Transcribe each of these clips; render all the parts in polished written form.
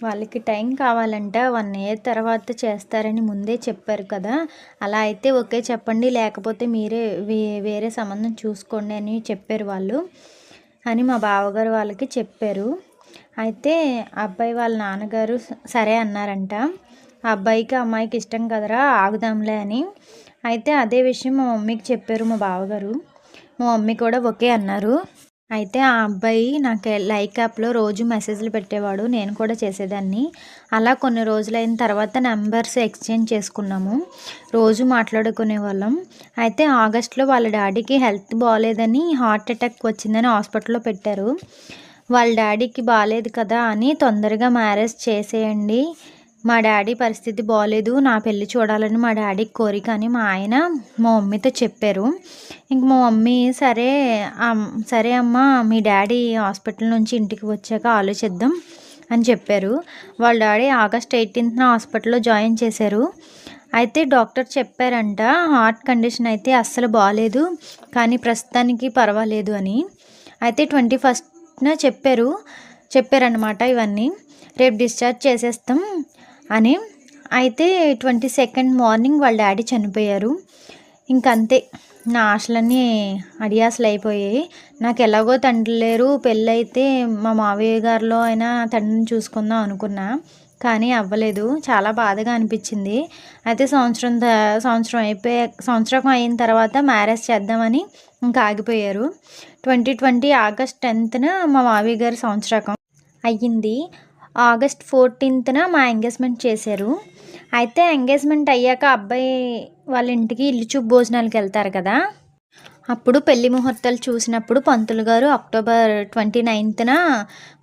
వాళ్ళకి టైం కావాలంట. 1 ఇయర్ తర్వాత చేస్తారని ముందే చెప్పారు కదా! అలా అయితే ఓకే చెప్పండి. లేకపోతే మీరే వేరే సంబంధం చూసుకోండి అని చెప్పారు వాళ్ళు. అని మా బావగారు వాళ్ళకి చెప్పారు. అయితే అబ్బాయి వాళ్ళ నాన్నగారు సరే అన్నారంట. ఆ అబ్బాయికి, అమ్మాయికి ఇష్టం కదరా ఆగుదాంలే అని. అయితే అదే విషయం మా మమ్మీకి చెప్పారు మా బావగారు. మా మమ్మీ కూడా ఓకే అన్నారు. అయితే ఆ అబ్బాయి నాకు లైక్ యాప్‌లో రోజు మెసేజ్‌లు పెట్టేవాడు. నేను కూడా చేసేదాన్ని. అలా కొన్ని రోజులైన తర్వాత నంబర్స్ ఎక్స్‌చేంజ్ చేసుకున్నాము. రోజు మాట్లాడుకునేవాళ్ళం. అయితే ఆగస్ట్‌లో వాళ్ళ డాడీకి హెల్త్ బాలేదని హార్ట్ అటాక్ వచ్చిందని హాస్పిటల్‌లో పెట్టారు. వాళ్ళ డాడీకి బాలేదు కదా అని తొందరగా మ్యారేజ్ చేసేయండి. మా డాడీ పరిస్థితి బాలేదు. నా పెళ్లి చూడాలని మా డాడీకి కోరిక అని మా ఆయన మా మమ్మీతో చెప్పారు. ఇంక మా మమ్మీ సరే అమ్మా మీ డాడీ హాస్పిటల్ నుంచి ఇంటికి వచ్చాక ఆలోచిద్దాం అని చెప్పారు. వాళ్ళ డాడీ ఆగస్ట్ 18న హాస్పిటల్‌లో జాయిన్ చేశారు. అయితే డాక్టర్ చెప్పారంట హార్ట్ కండిషన్ అయితే అస్సలు బాలేదు. కానీ ప్రస్తుతానికి పర్వాలేదు అని. అయితే 21న చెప్పారనమాట ఇవన్నీ. రేపు డిశ్చార్జ్ చేసేస్తాం అని. అయితే 22nd మార్నింగ్ వాళ్ళ డాడీ చనిపోయారు. ఇంకంతే నా ఆశలన్నీ అడియాసలైపోయాయి. నాకు ఎలాగో తండ్రి లేరు. పెళ్ళైతే మా మావయ్య గారిలో అయినా తండ్రిని చూసుకుందాం అనుకున్నా. కానీ అవ్వలేదు. చాలా బాధగా అనిపించింది. అయితే సంవత్సరం అయిన తర్వాత మ్యారేజ్ చేద్దామని ఇంకా ఆగిపోయారు. 2020 ఆగస్ట్ 10న మా మావయ్య గారి సంవత్సరకం అయ్యింది. ఆగస్ట్ 14న మా ఎంగేజ్మెంట్ చేశారు. అయితే ఎంగేజ్మెంట్ అయ్యాక అబ్బాయి వాళ్ళ ఇంటికి ఇల్లు చూపు భోజనాలకు వెళ్తారు కదా! అప్పుడు పెళ్లి ముహూర్తాలు చూసినప్పుడు పంతులు గారు అక్టోబర్ 29న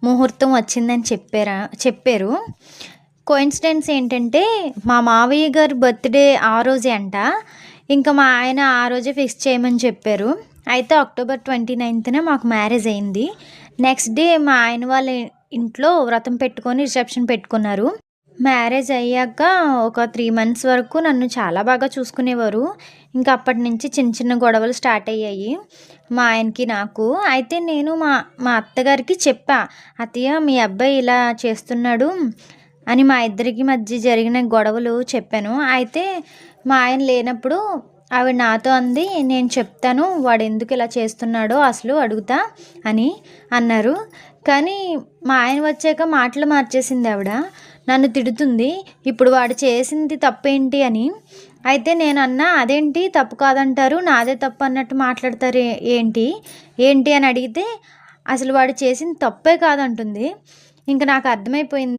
ముహూర్తం వచ్చిందని చెప్పారు. కోయిన్సిడెన్స్ ఏంటంటే మా మావయ్య గారి బర్త్డే ఆ రోజే అంట. ఇంకా మా ఆయన ఆ రోజే ఫిక్స్ చేయమని చెప్పారు. అయితే అక్టోబర్ 29న మాకు మ్యారేజ్ అయింది. నెక్స్ట్ డే మా ఆయన వాళ్ళ ఇంట్లో వ్రతం పెట్టుకొని రిసెప్షన్ పెట్టుకున్నారు. మ్యారేజ్ అయ్యాక ఒక 3 మంత్స్ వరకు నన్ను చాలా బాగా చూసుకునేవారు. ఇంకా అప్పటి నుంచి చిన్న చిన్న గొడవలు స్టార్ట్ అయ్యాయి మా ఆయనకి నాకు. అయితే నేను మా అత్తగారికి చెప్పా, అత్తయ్య మీ అబ్బాయి ఇలా చేస్తున్నాడు అని మా ఇద్దరికి మధ్య జరిగిన గొడవలు చెప్పాను. అయితే మా ఆయన లేనప్పుడు ఆవిడ నాతో అంది, నేను చెప్తాను వాడు ఎందుకు ఇలా చేస్తున్నాడో అసలు అడుగుతా అని అన్నారు. కానీ మా ఆయన వచ్చాక మాటలు మార్చేసింది ఆవిడ. నన్ను తిడుతుంది, ఇప్పుడు వాడు చేసింది తప్పేంటి అని. అయితే నేను అన్నా, అదేంటి తప్పు కాదంటారు, నాదే తప్పు అన్నట్టు మాట్లాడతారు ఏంటి అని అడిగితే అసలు వాడు చేసింది తప్పే కాదంటుంది. ఇంక నాకు అర్థమైపోయింది.